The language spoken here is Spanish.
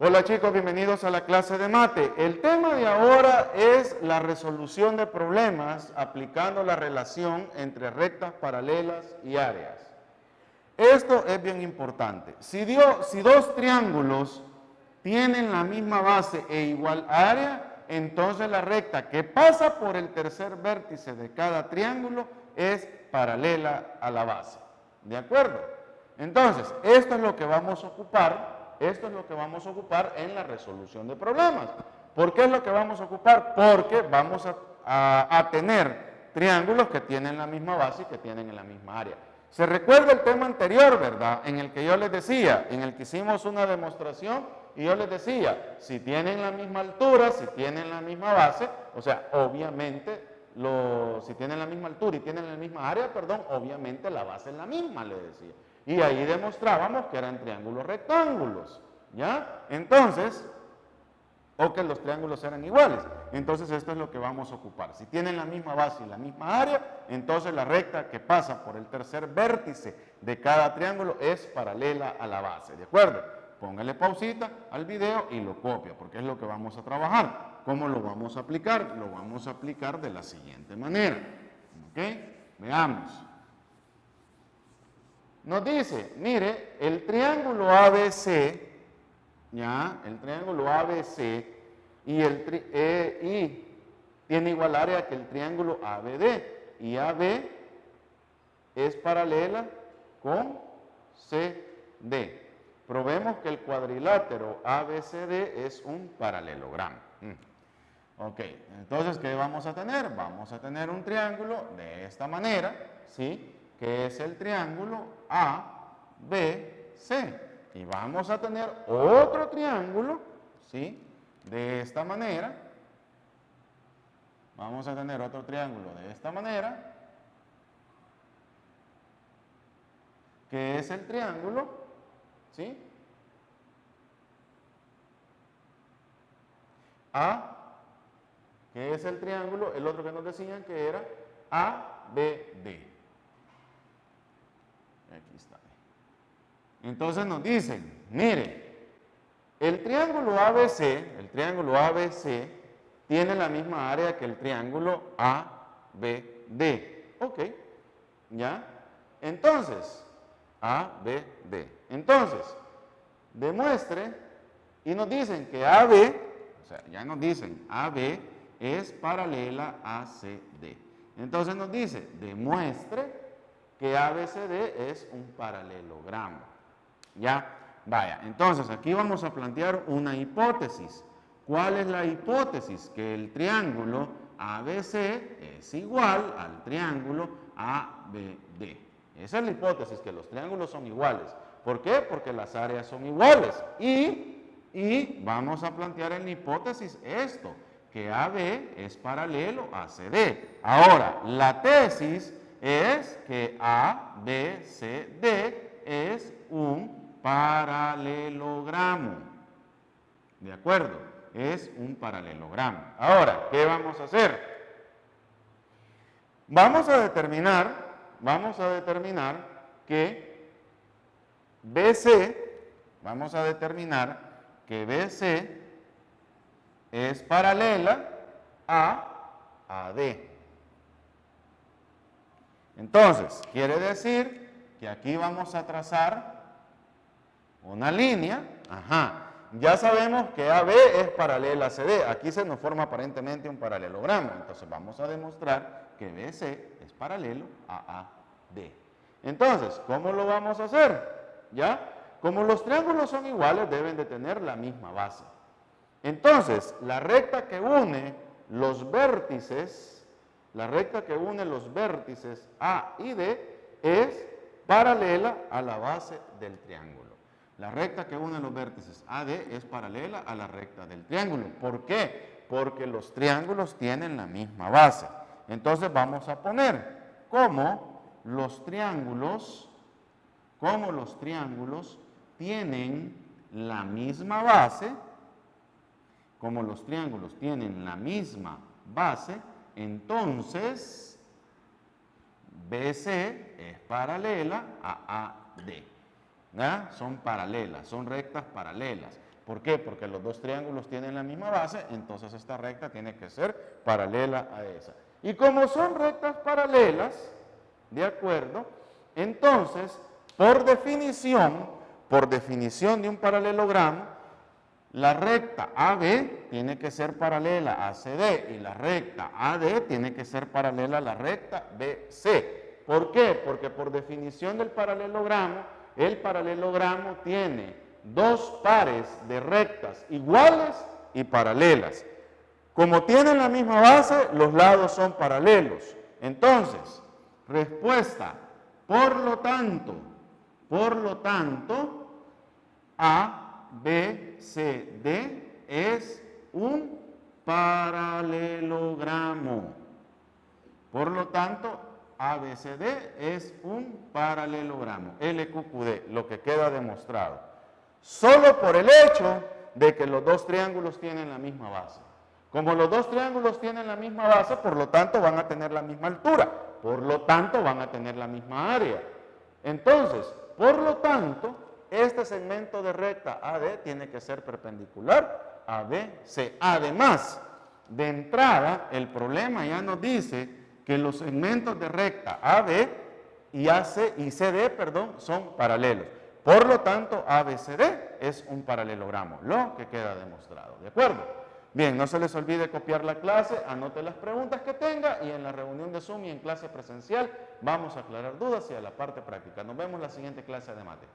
Hola chicos, bienvenidos a la clase de mate. El tema de ahora es la resolución de problemas aplicando la relación entre rectas paralelas y áreas. Esto es bien importante. Si dos triángulos tienen la misma base e igual área, entonces la recta que pasa por el tercer vértice de cada triángulo es paralela a la base. ¿De acuerdo? Entonces, esto es lo que vamos a ocupar. Esto es lo que vamos a ocupar en la resolución de problemas. ¿Por qué es lo que vamos a ocupar? Porque vamos a tener triángulos que tienen la misma base y que tienen la misma área. Se recuerda el tema anterior, ¿verdad? En el que yo les decía, en el que hicimos una demostración y yo les decía, si tienen la misma altura, si tienen la misma base, o sea, obviamente, si tienen la misma altura y tienen la misma área, perdón, obviamente la base es la misma, les decía. Y ahí demostrábamos que eran triángulos rectángulos, ¿ya? Entonces, o que los triángulos eran iguales. Entonces, esto es lo que vamos a ocupar. Si tienen la misma base y la misma área, entonces la recta que pasa por el tercer vértice de cada triángulo es paralela a la base, ¿de acuerdo? Póngale pausita al video y lo copia, porque es lo que vamos a trabajar. ¿Cómo lo vamos a aplicar? Lo vamos a aplicar de la siguiente manera, ¿ok? Veamos. Nos dice, mire, el triángulo ABC, ¿ya? El triángulo ABC y tiene igual área que el triángulo ABD. Y AB es paralela con CD. Probemos que el cuadrilátero ABCD es un paralelogramo. Ok, entonces, ¿qué vamos a tener? Vamos a tener un triángulo de esta manera, ¿sí? Que es el triángulo ABC. Y vamos a tener otro triángulo, ¿sí? De esta manera. Vamos a tener otro triángulo de esta manera, que es el triángulo, ¿sí? Que es el triángulo, el otro que nos decían que era ABD. Aquí está. Entonces nos dicen, mire, el triángulo ABC tiene la misma área que el triángulo ABD. Ok, ¿ya? Entonces, ABD. Entonces, demuestre, y nos dicen que AB, o sea, ya nos dicen, AB es paralela a CD. Entonces nos dice, demuestre que ABCD es un paralelogramo. ¿Ya? Vaya, entonces aquí vamos a plantear una hipótesis. ¿Cuál es la hipótesis? Que el triángulo ABC es igual al triángulo ABD. Esa es la hipótesis, que los triángulos son iguales. ¿Por qué? Porque las áreas son iguales. Y vamos a plantear en la hipótesis esto, que AB es paralelo a CD. Ahora, la tesis es que ABCD es un paralelogramo. ¿De acuerdo? Es un paralelogramo. Ahora, ¿qué vamos a hacer? Vamos a determinar que BC es paralela a AD. Entonces, quiere decir que aquí vamos a trazar una línea. Ajá. Ya sabemos que AB es paralela a CD. Aquí se nos forma aparentemente un paralelogramo. Entonces vamos a demostrar que BC es paralelo a AD. Entonces, ¿cómo lo vamos a hacer? ¿Ya? Como los triángulos son iguales, deben de tener la misma base. Entonces, la recta que une los vértices A y D es paralela a la base del triángulo. La recta que une los vértices AD es paralela a la recta del triángulo. ¿Por qué? Porque los triángulos tienen la misma base. Entonces vamos a poner como los triángulos tienen la misma base, entonces BC es paralela a AD. ¿Ya? Son paralelas, son rectas paralelas. ¿Por qué? Porque los dos triángulos tienen la misma base, entonces esta recta tiene que ser paralela a esa. Y como son rectas paralelas, ¿de acuerdo? Entonces, por definición de un paralelogramo, la recta AB tiene que ser paralela a CD y la recta AD tiene que ser paralela a la recta BC. ¿Por qué? Porque por definición del paralelogramo, el paralelogramo tiene dos pares de rectas iguales y paralelas. Como tienen la misma base, los lados son paralelos. Entonces, respuesta, por lo tanto, A, B, C, D es un paralelogramo. Por lo tanto, ABCD es un paralelogramo, LQQD, lo que queda demostrado. Solo por el hecho de que los dos triángulos tienen la misma base. Como los dos triángulos tienen la misma base, por lo tanto van a tener la misma altura, por lo tanto van a tener la misma área. Entonces, por lo tanto, este segmento de recta AD tiene que ser perpendicular a BC. Además, de entrada, el problema ya nos dice que los segmentos de recta AB y CD, son paralelos. Por lo tanto, ABCD es un paralelogramo, lo que queda demostrado. ¿De acuerdo? Bien, no se les olvide copiar la clase, anote las preguntas que tenga y en la reunión de Zoom y en clase presencial vamos a aclarar dudas y a la parte práctica. Nos vemos en la siguiente clase de mate.